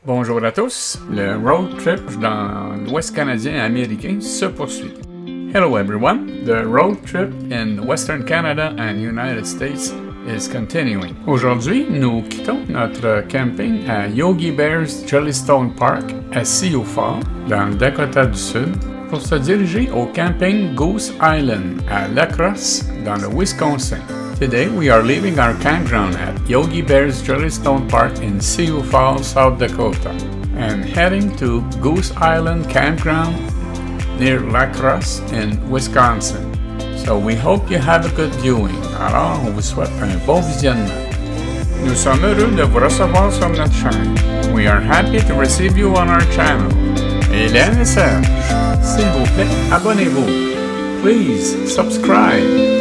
Bonjour à tous, le road trip dans l'Ouest canadien américain se poursuit. Hello everyone, the road trip in Western Canada and United States is continuing. Aujourd'hui, nous quittons notre camping à Yogi Bear's Jellystone Park à Sioux Falls, dans le Dakota du Sud, pour se diriger au camping Goose Island à La Crosse, dans le Wisconsin. Today we are leaving our campground at Yogi Bear's Jellystone Park in Sioux Falls, South Dakota, and heading to Goose Island Campground near La Crosse in Wisconsin. So we hope you have a good viewing. Alors, on vous souhaite un bon visionnement. Nous sommes heureux de vous recevoir sur notre chaîne. We are happy to receive you on our channel. Et les messages, s'il vous plaît, abonnez-vous. Please subscribe.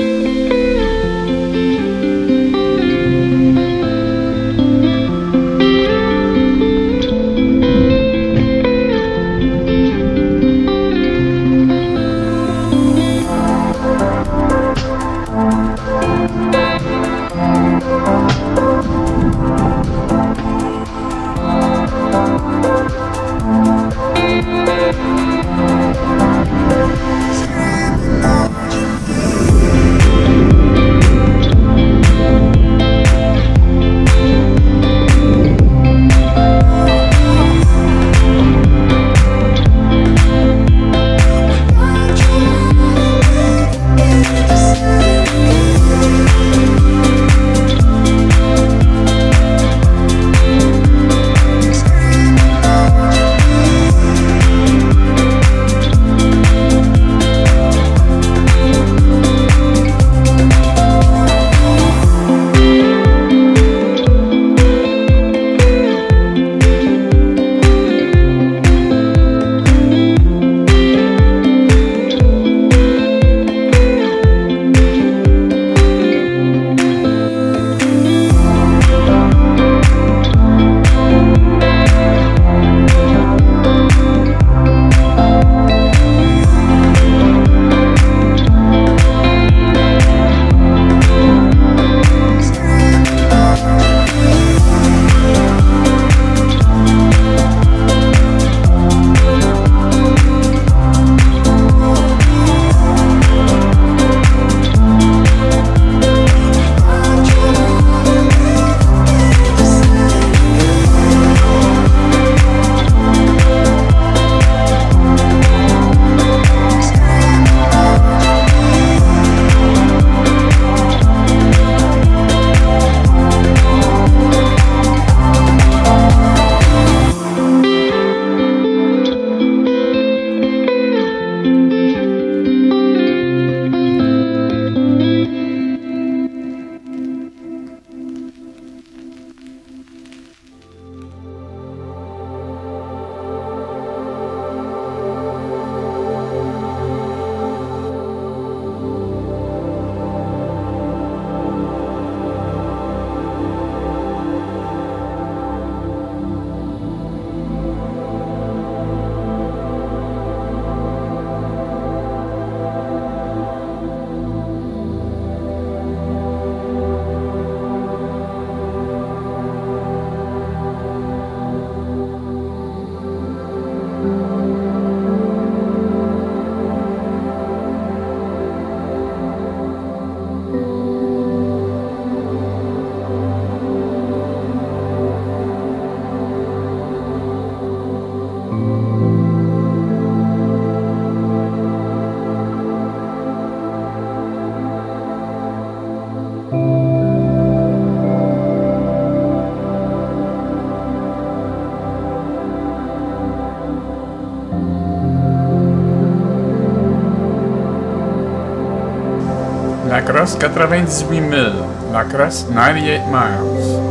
La Crosse 98 000, La Crosse 98 miles.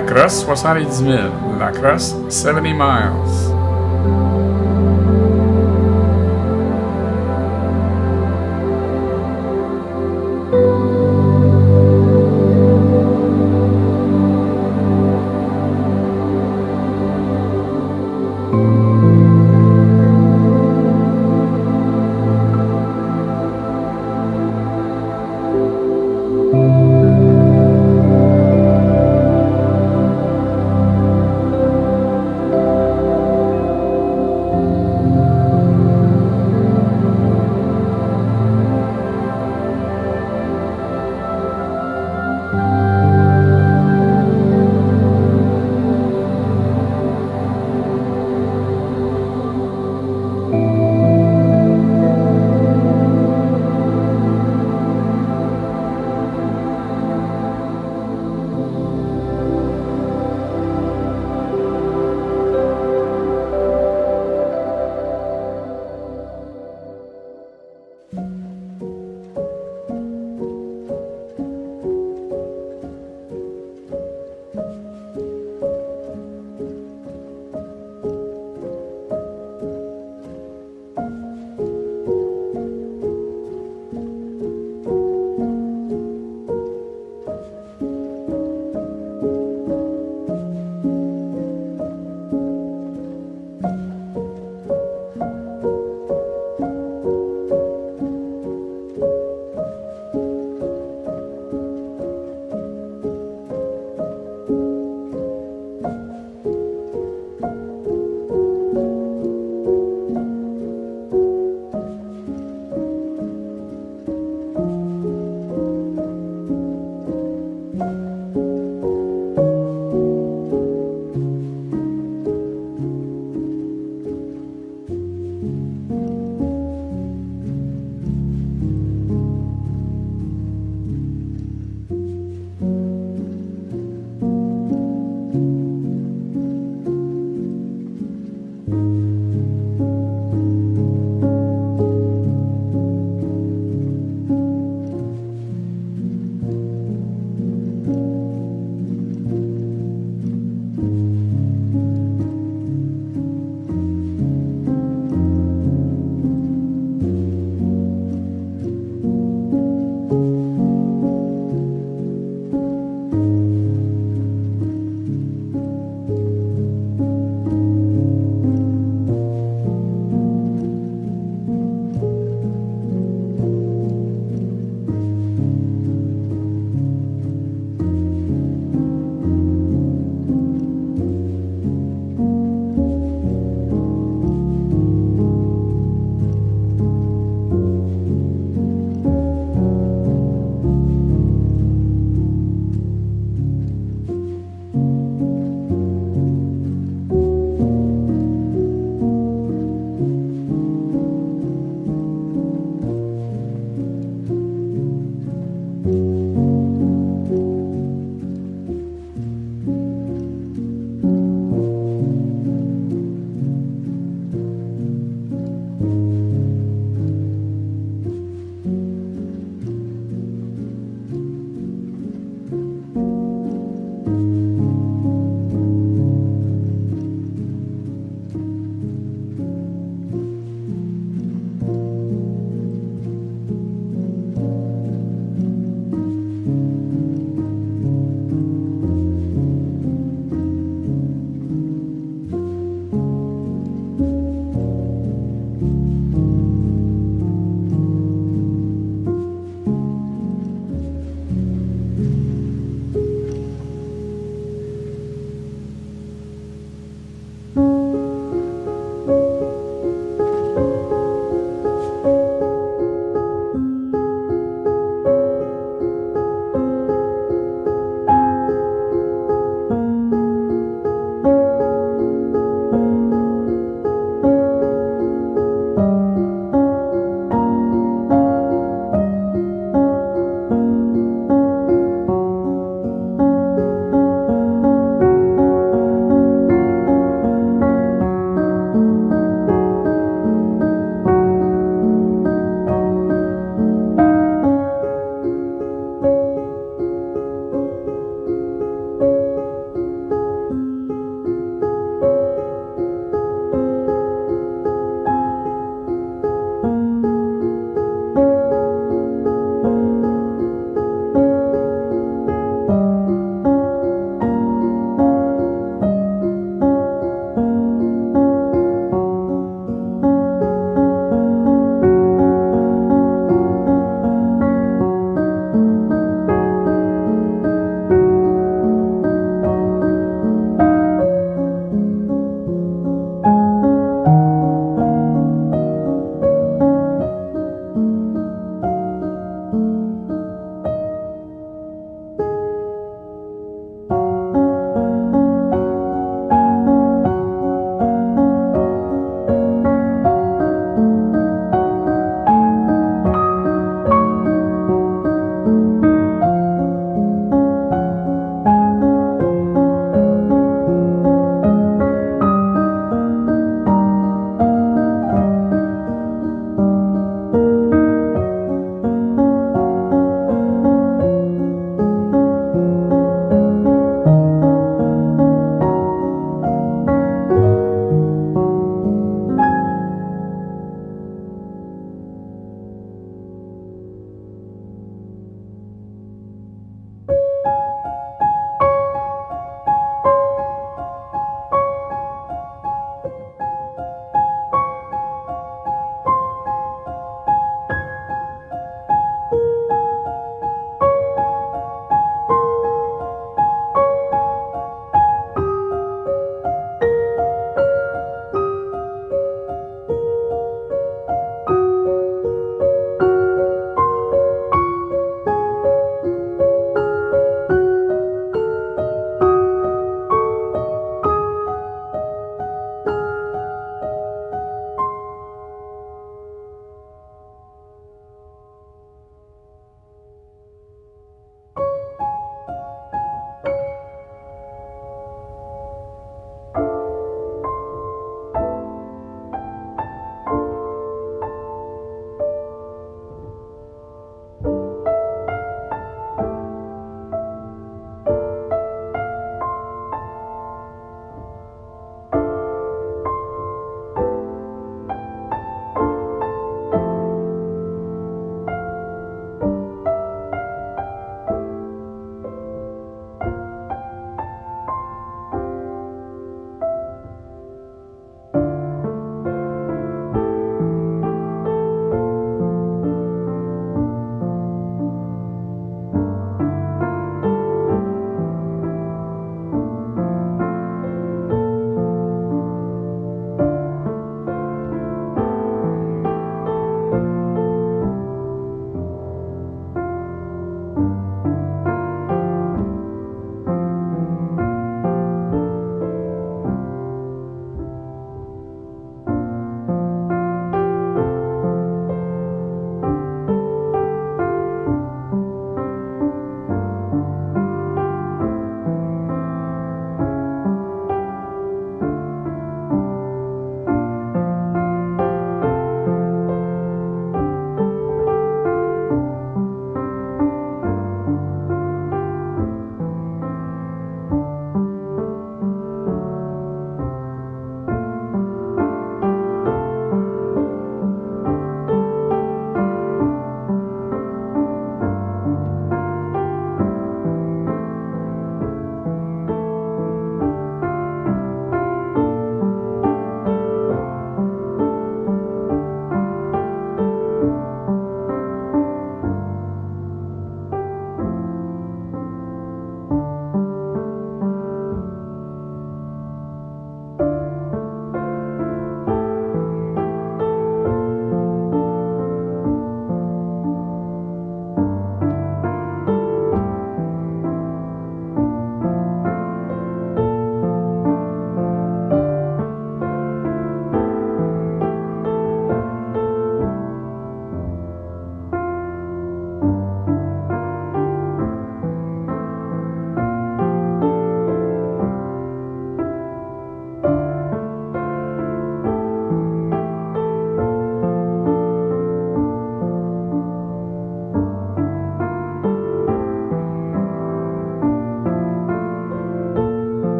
La Crosse, 70 000. La Crosse, 70 miles.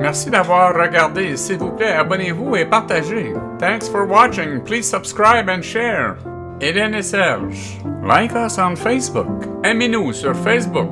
Merci d'avoir regardé. S'il vous plaît, abonnez-vous et partagez. Thanks for watching. Please subscribe and share. Hélène et Serge. Like us on Facebook. Aimez-nous sur Facebook.